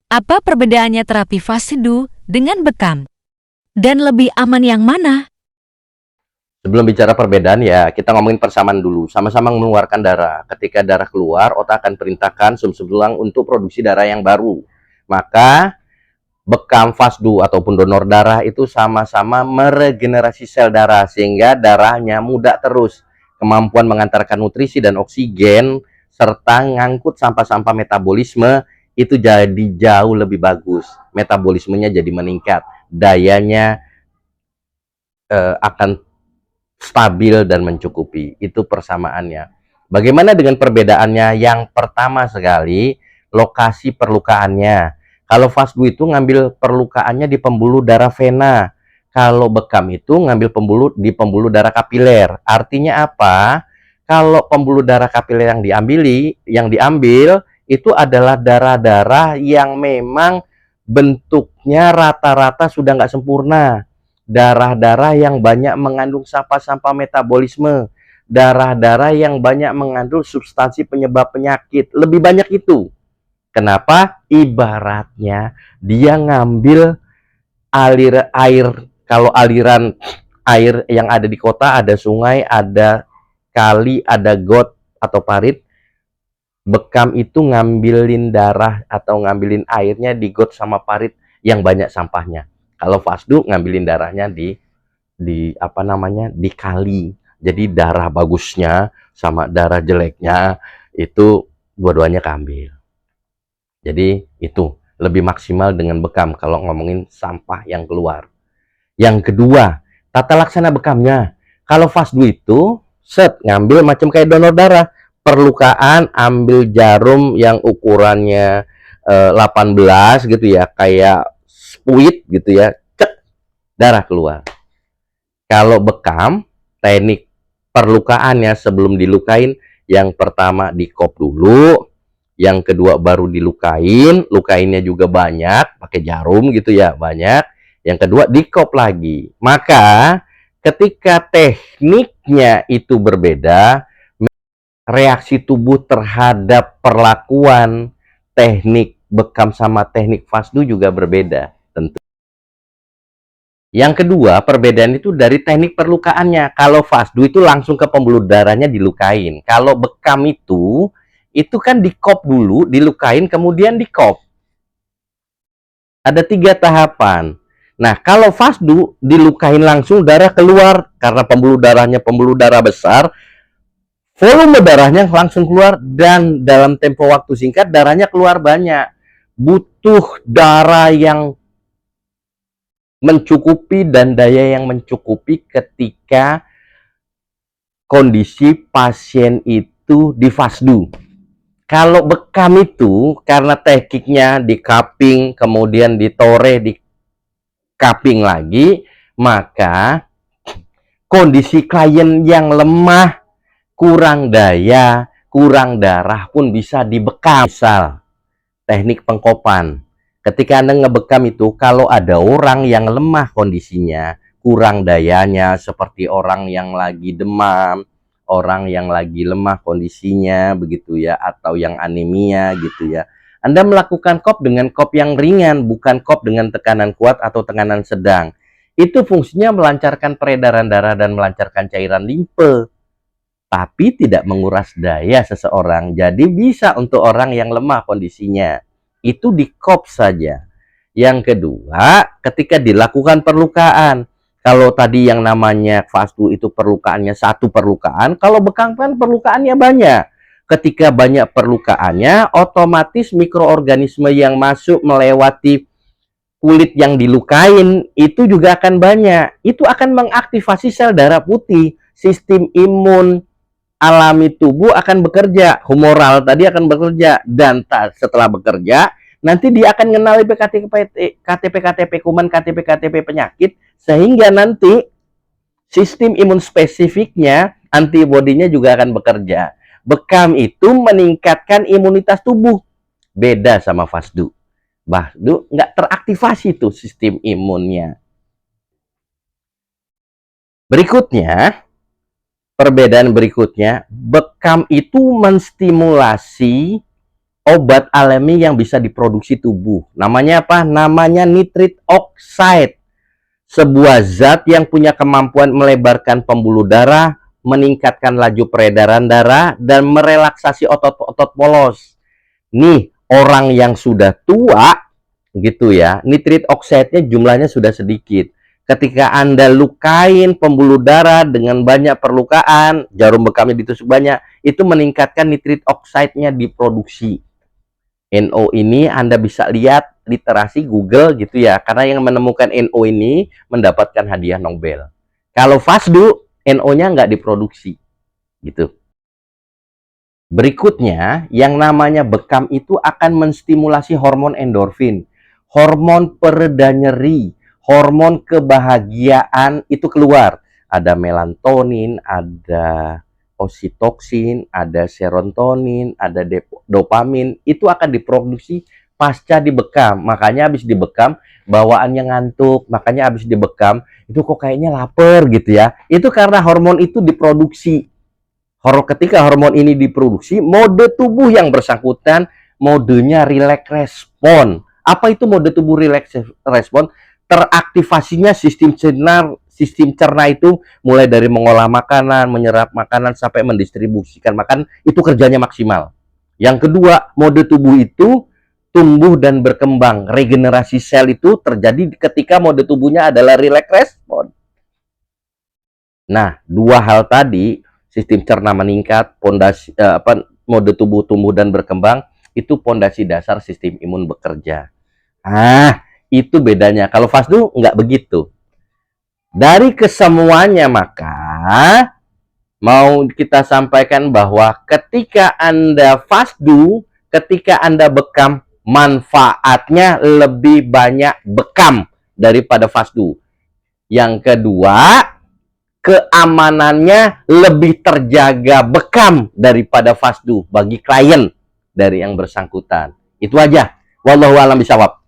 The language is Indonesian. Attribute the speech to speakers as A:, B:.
A: Apa perbedaannya terapi fasdu dengan bekam? Dan lebih aman yang mana?
B: Sebelum bicara perbedaan ya, kita ngomongin persamaan dulu. Sama-sama mengeluarkan darah. Ketika darah keluar, otak akan perintahkan sumsum tulang untuk produksi darah yang baru. Maka bekam, fasdu ataupun donor darah itu sama-sama meregenerasi sel darah sehingga darahnya mudah terus. Kemampuan mengantarkan nutrisi dan oksigen serta ngangkut sampah-sampah metabolisme itu jadi jauh lebih bagus. Metabolismenya jadi meningkat. Dayanya akan stabil dan mencukupi. Itu persamaannya. Bagaimana dengan perbedaannya? Yang pertama sekali, lokasi perlukaannya. Kalau fasdu itu ngambil perlukaannya di pembuluh darah vena. Kalau bekam itu ngambil di pembuluh darah kapiler. Artinya apa? Kalau pembuluh darah kapiler yang diambil itu adalah darah-darah yang memang bentuknya rata-rata sudah nggak sempurna. Darah-darah yang banyak mengandung sampah-sampah metabolisme, darah-darah yang banyak mengandung substansi penyebab penyakit, lebih banyak itu. Kenapa? Ibaratnya dia ngambil air, kalau aliran air yang ada di kota, ada sungai, ada kali, ada got atau parit. Bekam itu ngambilin darah atau ngambilin airnya di got sama parit yang banyak sampahnya. Kalau fasdu ngambilin darahnya di kali. Jadi darah bagusnya sama darah jeleknya itu dua-duanya keambil. Jadi itu lebih maksimal dengan bekam kalau ngomongin sampah yang keluar. Yang kedua, tata laksana bekamnya. Kalau fasdu itu ngambil macam kayak donor darah. Perlukaan ambil jarum yang ukurannya 18 gitu ya, kayak spuit gitu ya. Cek, darah keluar. Kalau bekam, teknik perlukaannya sebelum dilukain, yang pertama dikop dulu, yang kedua baru dilukain, lukainnya juga banyak, pakai jarum gitu ya, banyak. Yang kedua dikop lagi. Maka ketika tekniknya itu berbeda, reaksi tubuh terhadap perlakuan teknik bekam sama teknik fasdu juga berbeda. Tentu. Yang kedua, perbedaan itu dari teknik perlukaannya. Kalau fasdu itu langsung ke pembuluh darahnya dilukain. Kalau bekam itu kan dikop dulu, dilukain, kemudian dikop. Ada 3 tahapan. Nah, kalau fasdu dilukain langsung darah keluar. Karena pembuluh darahnya pembuluh darah besar, volume darahnya langsung keluar dan dalam tempo waktu singkat darahnya keluar banyak. Butuh darah yang mencukupi dan daya yang mencukupi ketika kondisi pasien itu di fasdu. Kalau bekam itu karena tekniknya di cupping, kemudian ditore, di cupping lagi, maka kondisi klien yang lemah, kurang daya, kurang darah pun bisa dibekam. Misal, teknik pengkopan. Ketika Anda ngebekam itu, kalau ada orang yang lemah kondisinya, kurang dayanya, seperti orang yang lagi demam, orang yang lagi lemah kondisinya, begitu ya, atau yang anemia gitu ya. Anda melakukan kop dengan kop yang ringan, bukan kop dengan tekanan kuat atau tekanan sedang. Itu fungsinya melancarkan peredaran darah dan melancarkan cairan limfe, tapi tidak menguras daya seseorang. Jadi bisa untuk orang yang lemah kondisinya. Itu di kop saja. Yang kedua, ketika dilakukan perlukaan. Kalau tadi yang namanya fasdu itu perlukaannya satu perlukaan, kalau bekam kan perlukaannya banyak. Ketika banyak perlukaannya, otomatis mikroorganisme yang masuk melewati kulit yang dilukain itu juga akan banyak. Itu akan mengaktifasi sel darah putih, sistem imun alami tubuh akan bekerja, humoral tadi akan bekerja, dan setelah bekerja nanti dia akan mengenali KTP kuman, KTP penyakit, sehingga nanti sistem imun spesifiknya, antibodinya juga akan bekerja. Bekam itu meningkatkan imunitas tubuh, beda sama fasdu. Fasdu nggak teraktivasi tuh sistem imunnya. Berikutnya, perbedaan berikutnya, bekam itu menstimulasi obat alami yang bisa diproduksi tubuh. Namanya apa? Namanya nitrit oxide. Sebuah zat yang punya kemampuan melebarkan pembuluh darah, meningkatkan laju peredaran darah, dan merelaksasi otot-otot polos. Nih, orang yang sudah tua, gitu ya, nitrit oxide-nya jumlahnya sudah sedikit. Ketika Anda lukain pembuluh darah dengan banyak perlukaan, jarum bekamnya ditusuk banyak, itu meningkatkan nitrit oxide-nya diproduksi. NO ini Anda bisa lihat literasi Google gitu ya, karena yang menemukan NO ini mendapatkan hadiah Nobel. Kalau Fasdu, NO-nya nggak diproduksi gitu. Berikutnya, yang namanya bekam itu akan menstimulasi hormon endorfin, hormon pereda nyeri, hormon kebahagiaan itu keluar. Ada melatonin, ada oksitoksin, ada serotonin, ada dopamin, itu akan diproduksi pasca dibekam. Makanya habis dibekam bawaannya ngantuk, makanya habis dibekam itu kok kayaknya lapar gitu ya. Itu karena hormon itu diproduksi. Ketika hormon ini diproduksi, mode tubuh yang bersangkutan modenya relax respon. Apa itu mode tubuh relax respon? Teraktivasinya sistem cerna itu mulai dari mengolah makanan, menyerap makanan sampai mendistribusikan makan, itu kerjanya maksimal. Yang kedua, mode tubuh itu tumbuh dan berkembang. Regenerasi sel itu terjadi ketika mode tubuhnya adalah relax respon. Nah, dua hal tadi, sistem cerna meningkat, mode tubuh tumbuh dan berkembang, itu pondasi dasar sistem imun bekerja. Itu bedanya. Kalau Fasdu nggak begitu. Dari kesemuanya maka mau kita sampaikan bahwa ketika Anda Fasdu, ketika Anda bekam, manfaatnya lebih banyak bekam daripada Fasdu. Yang kedua, keamanannya lebih terjaga bekam daripada Fasdu bagi klien dari yang bersangkutan. Itu aja. Wallahu a'lam bishawab.